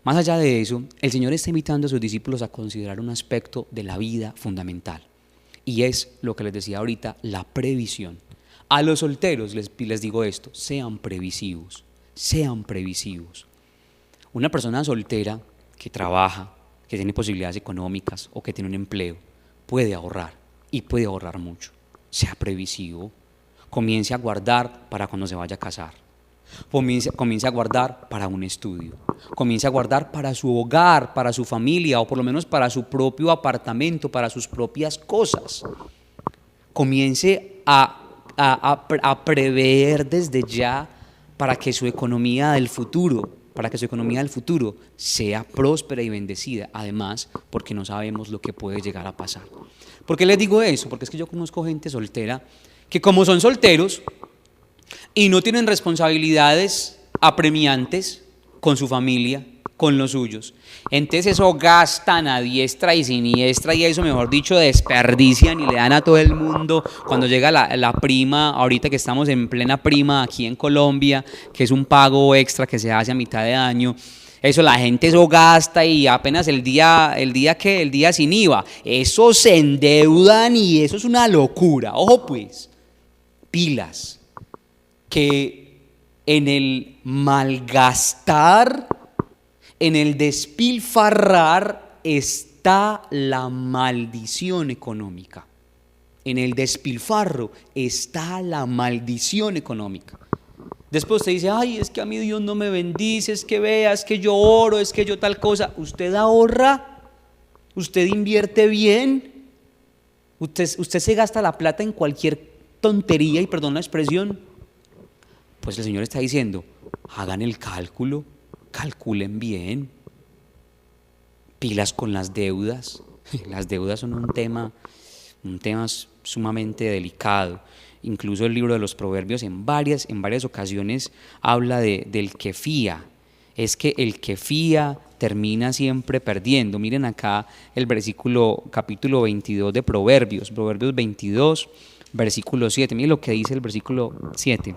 más allá de eso, el Señor está invitando a sus discípulos a considerar un aspecto de la vida fundamental. Y es lo que les decía ahorita, la previsión. A los solteros les digo esto: sean previsivos, sean previsivos. Una persona soltera que trabaja, que tiene posibilidades económicas o que tiene un empleo, puede ahorrar y puede ahorrar mucho. Sea previsivo, comience a guardar para cuando se vaya a casar. Comience a guardar para un estudio, comience a guardar para su hogar, para su familia o por lo menos para su propio apartamento, para sus propias cosas. Comience a prever desde ya para que su economía del futuro sea próspera y bendecida. Además, porque no sabemos lo que puede llegar a pasar. ¿Por qué les digo eso? Porque es que yo conozco gente soltera que, como son solteros y no tienen responsabilidades apremiantes con su familia, con los suyos, entonces eso gastan a diestra y siniestra, y eso, mejor dicho, desperdician y le dan a todo el mundo. Cuando llega la prima, ahorita que estamos en plena prima aquí en Colombia, que es un pago extra que se hace a mitad de año, eso la gente eso gasta, y apenas el día sin IVA, eso se endeudan y eso es una locura. Ojo pues, pilas, que en el malgastar, en el despilfarrar está la maldición económica. En el despilfarro está la maldición económica. Después usted dice: ay, es que a mí Dios no me bendice, es que vea, es que yo oro, es que yo tal cosa. Usted ahorra, usted invierte bien, usted se gasta la plata en cualquier tontería, y perdón la expresión. Pues el Señor está diciendo: hagan el cálculo, calculen bien, pilas con las deudas. Las deudas son un tema sumamente delicado. Incluso el libro de los Proverbios en varias ocasiones habla del que fía. Es que el que fía termina siempre perdiendo. Miren acá el capítulo 22 de Proverbios 22, versículo 7. Miren lo que dice el versículo 7.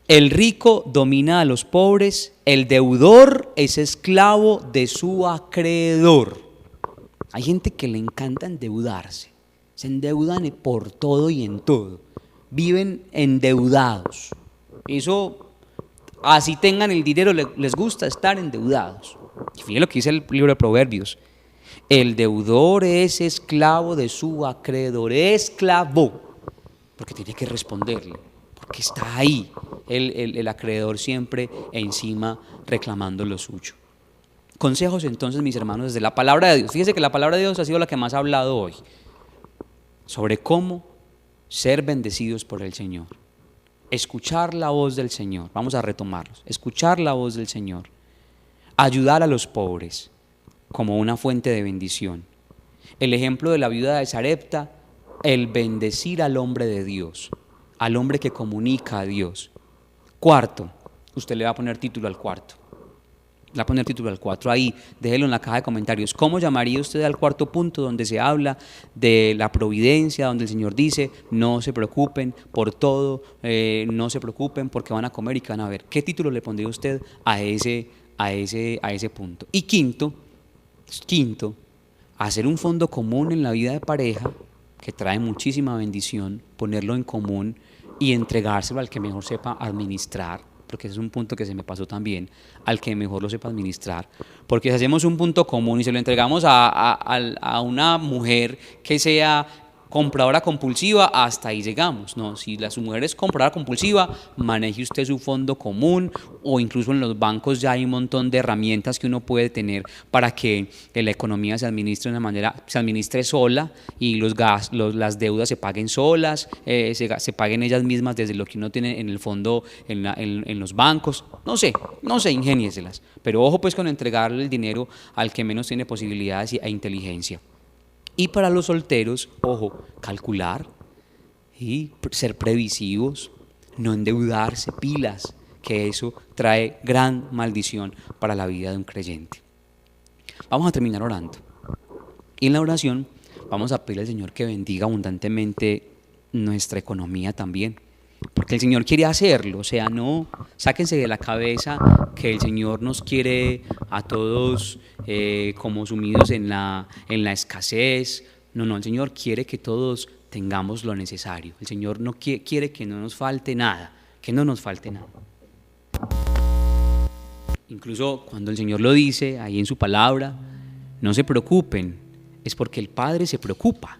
El rico domina a los pobres, el deudor es esclavo de su acreedor. Hay gente que le encanta endeudarse, se endeudan por todo y en todo, viven endeudados. Eso, así tengan el dinero, les gusta estar endeudados. Y fíjense lo que dice el libro de Proverbios: el deudor es esclavo de su acreedor, esclavo, porque tiene que responderle, porque está ahí el acreedor siempre encima reclamando lo suyo. Consejos entonces, mis hermanos, desde la palabra de Dios. Fíjense que la palabra de Dios ha sido la que más ha hablado hoy sobre cómo ser bendecidos por el Señor. Escuchar la voz del Señor, vamos a retomarlos. Escuchar la voz del Señor, ayudar a los pobres como una fuente de bendición. El ejemplo de la viuda de Sarepta, el bendecir al hombre de Dios, al hombre que comunica a Dios. Cuarto, usted le va a poner título al cuarto. Le va a poner título al 4 ahí, déjelo en la caja de comentarios. ¿Cómo llamaría usted al cuarto punto donde se habla de la providencia, donde el Señor dice: no se preocupen por todo, no se preocupen porque van a comer y que van a ver? ¿Qué título le pondría usted a ese punto? Y quinto, hacer un fondo común en la vida de pareja que trae muchísima bendición, ponerlo en común y entregárselo al que mejor sepa administrar, porque ese es un punto que se me pasó también, al que mejor lo sepa administrar. Porque si hacemos un punto común y se lo entregamos a una mujer que sea compradora compulsiva, hasta ahí llegamos. No, si su mujer es compradora compulsiva, maneje usted su fondo común, o incluso en los bancos ya hay un montón de herramientas que uno puede tener para que la economía se administre de una manera, se administre sola, y las deudas se paguen solas, se paguen ellas mismas desde lo que uno tiene en el fondo en los bancos. No sé, ingénieselas. Pero ojo pues con entregarle el dinero al que menos tiene posibilidades e inteligencia. Y para los solteros, ojo, calcular y ser previsivos, no endeudarse, pilas, que eso trae gran maldición para la vida de un creyente. Vamos a terminar orando. Y en la oración vamos a pedirle al Señor que bendiga abundantemente nuestra economía también, porque el Señor quiere hacerlo. O sea, no, sáquense de la cabeza que el Señor nos quiere a todos como sumidos en la escasez. No, el Señor quiere que todos tengamos lo necesario. El Señor no quiere que no nos falte nada, Incluso cuando el Señor lo dice ahí en su palabra, no se preocupen, es porque el Padre se preocupa.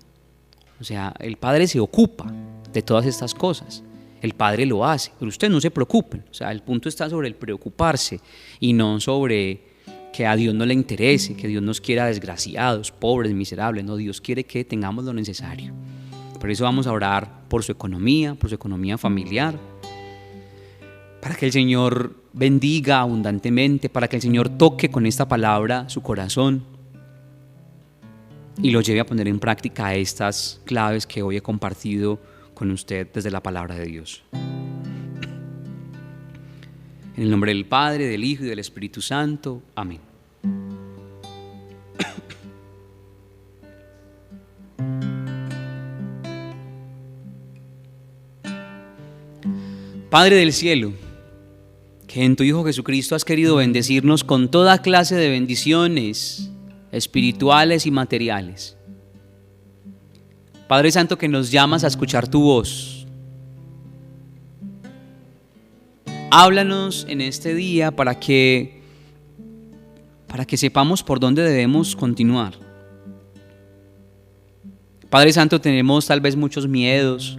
O sea, el Padre se ocupa de todas estas cosas. El Padre lo hace, pero ustedes no se preocupen. O sea, el punto está sobre el preocuparse y no sobre que a Dios no le interese, que Dios nos quiera desgraciados, pobres, miserables. No, Dios quiere que tengamos lo necesario. Por eso vamos a orar por su economía familiar, para que el Señor bendiga abundantemente, para que el Señor toque con esta palabra su corazón y lo lleve a poner en práctica estas claves que hoy he compartido con usted desde la palabra de Dios. En el nombre del Padre, del Hijo y del Espíritu Santo. Amén. Padre del cielo, que en tu Hijo Jesucristo has querido bendecirnos con toda clase de bendiciones espirituales y materiales. Padre Santo, que nos llamas a escuchar tu voz. Háblanos en este día para que sepamos por dónde debemos continuar. Padre Santo, tenemos tal vez muchos miedos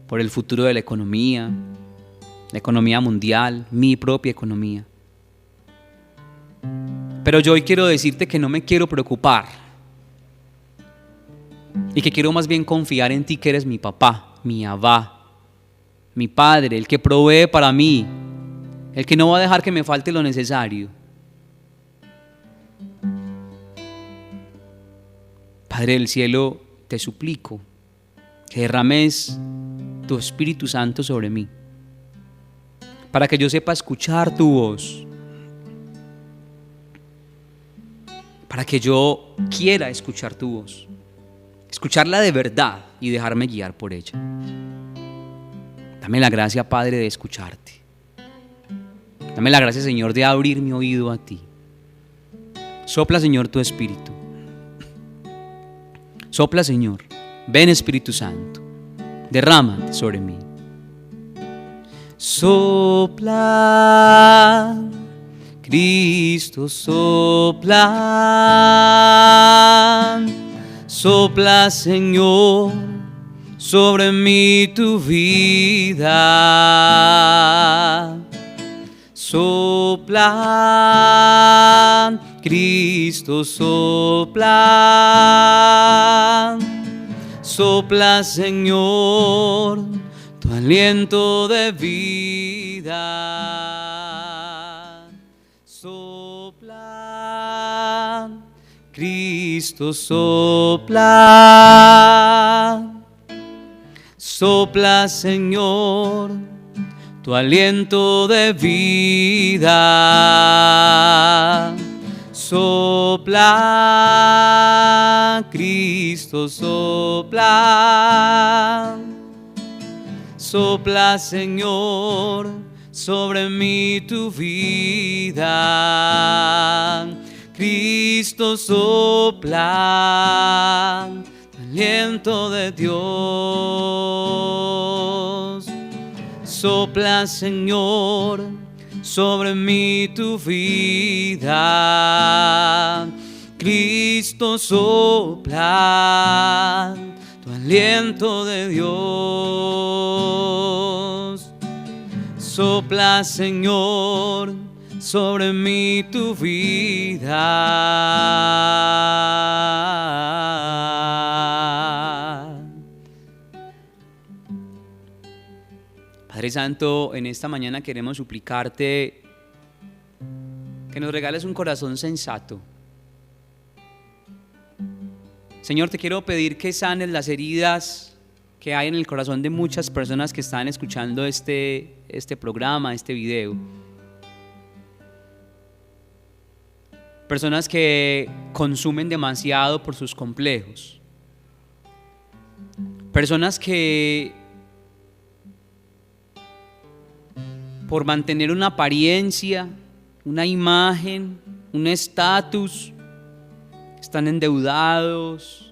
por el futuro de la economía mundial, mi propia economía. Pero yo hoy quiero decirte que no me quiero preocupar y que quiero más bien confiar en ti, que eres mi papá, mi Abba, mi Padre, el que provee para mí, el que no va a dejar que me falte lo necesario. Padre del cielo, te suplico que derrames tu Espíritu Santo sobre mí, para que yo sepa escuchar tu voz, para que yo quiera escuchar tu voz, escucharla de verdad y dejarme guiar por ella. Dame la gracia, Padre, de escucharte. Dame la gracia, Señor, de abrir mi oído a ti. Sopla, Señor, tu Espíritu. Sopla, Señor. Ven, Espíritu Santo. Derrámate sobre mí. Sopla, Cristo, sopla. Sopla, Señor, sobre mí tu vida. Sopla, Cristo, sopla. Sopla, Señor, tu aliento de vida. Sopla, Cristo, sopla. Sopla, Señor, tu aliento de vida. Sopla, Cristo, sopla. Sopla, Señor, sobre mí tu vida. Cristo, sopla, aliento de Dios. Sopla, Señor, sobre mí tu vida. Cristo, sopla tu aliento de Dios. Sopla, Señor, sobre mí tu vida. Padre Santo, en esta mañana queremos suplicarte que nos regales un corazón sensato. Señor, te quiero pedir que sanes las heridas que hay en el corazón de muchas personas que están escuchando este programa, este video. Personas que consumen demasiado por sus complejos. Personas que por mantener una apariencia, una imagen, un estatus, están endeudados,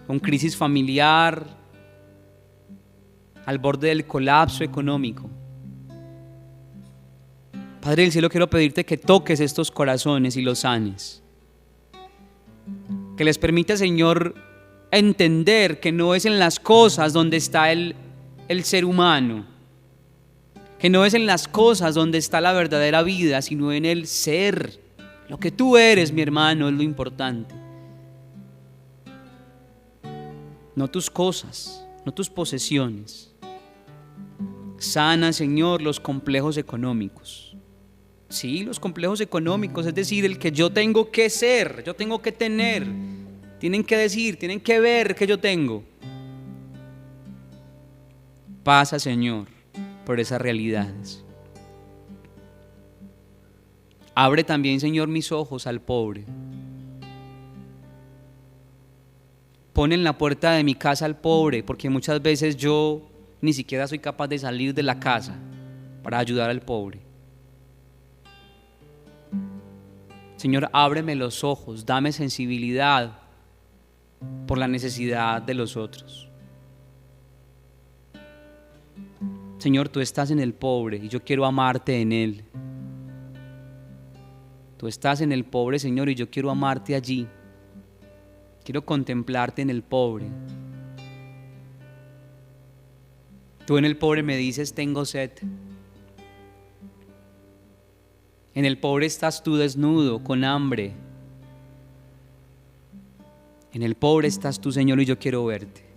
con crisis familiar, al borde del colapso económico. Padre del cielo, quiero pedirte que toques estos corazones y los sanes. Que les permita, Señor, entender que no es en las cosas donde está el ser humano, que no es en las cosas donde está la verdadera vida, sino en el ser. Lo que tú eres, mi hermano, es lo importante. No tus cosas, no tus posesiones. Sana, Señor, los complejos económicos. Sí, los complejos económicos, es decir, el que yo tengo que ser, yo tengo que tener. Tienen que decir, tienen que ver que yo tengo. Pasa, Señor, por esas realidades. Abre también, Señor, mis ojos al pobre. Pon en la puerta de mi casa al pobre, porque muchas veces yo ni siquiera soy capaz de salir de la casa para ayudar al pobre. Señor, ábreme los ojos, dame sensibilidad por la necesidad de los otros. Señor, tú estás en el pobre y yo quiero amarte en él. Tú estás en el pobre, Señor, y yo quiero amarte allí. Quiero contemplarte en el pobre. Tú en el pobre me dices, tengo sed. En el pobre estás tú desnudo, con hambre. En el pobre estás tú, Señor, y yo quiero verte.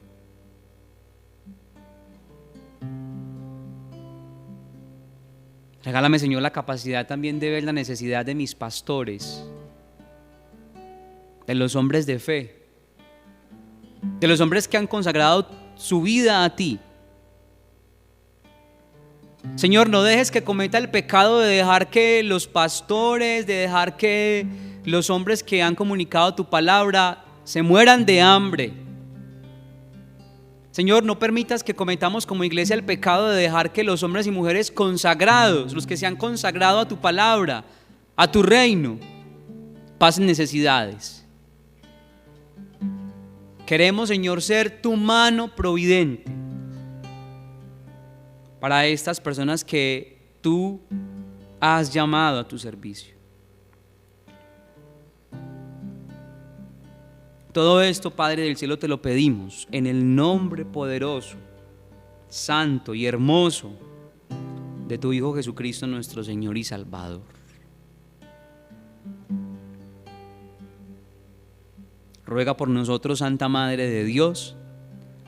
Regálame, Señor, la capacidad también de ver la necesidad de mis pastores, de los hombres de fe, de los hombres que han consagrado su vida a ti. Señor, no dejes que cometa el pecado de dejar que los pastores, de dejar que los hombres que han comunicado tu palabra se mueran de hambre. Señor, no permitas que cometamos como iglesia el pecado de dejar que los hombres y mujeres consagrados, los que se han consagrado a tu palabra, a tu reino, pasen necesidades. Queremos, Señor, ser tu mano providente para estas personas que tú has llamado a tu servicio. Todo esto, Padre del cielo, te lo pedimos en el nombre poderoso, santo y hermoso de tu Hijo Jesucristo, nuestro Señor y Salvador. Ruega por nosotros, Santa Madre de Dios,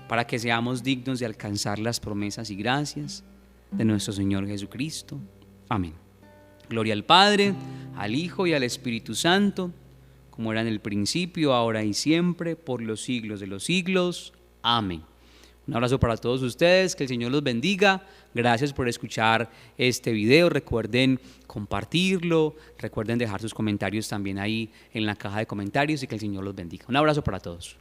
para que seamos dignos de alcanzar las promesas y gracias de nuestro Señor Jesucristo. Amén. Gloria al Padre, al Hijo y al Espíritu Santo, como era en el principio, ahora y siempre, por los siglos de los siglos. Amén. Un abrazo para todos ustedes, que el Señor los bendiga. Gracias por escuchar este video. Recuerden compartirlo, recuerden dejar sus comentarios también ahí en la caja de comentarios y que el Señor los bendiga. Un abrazo para todos.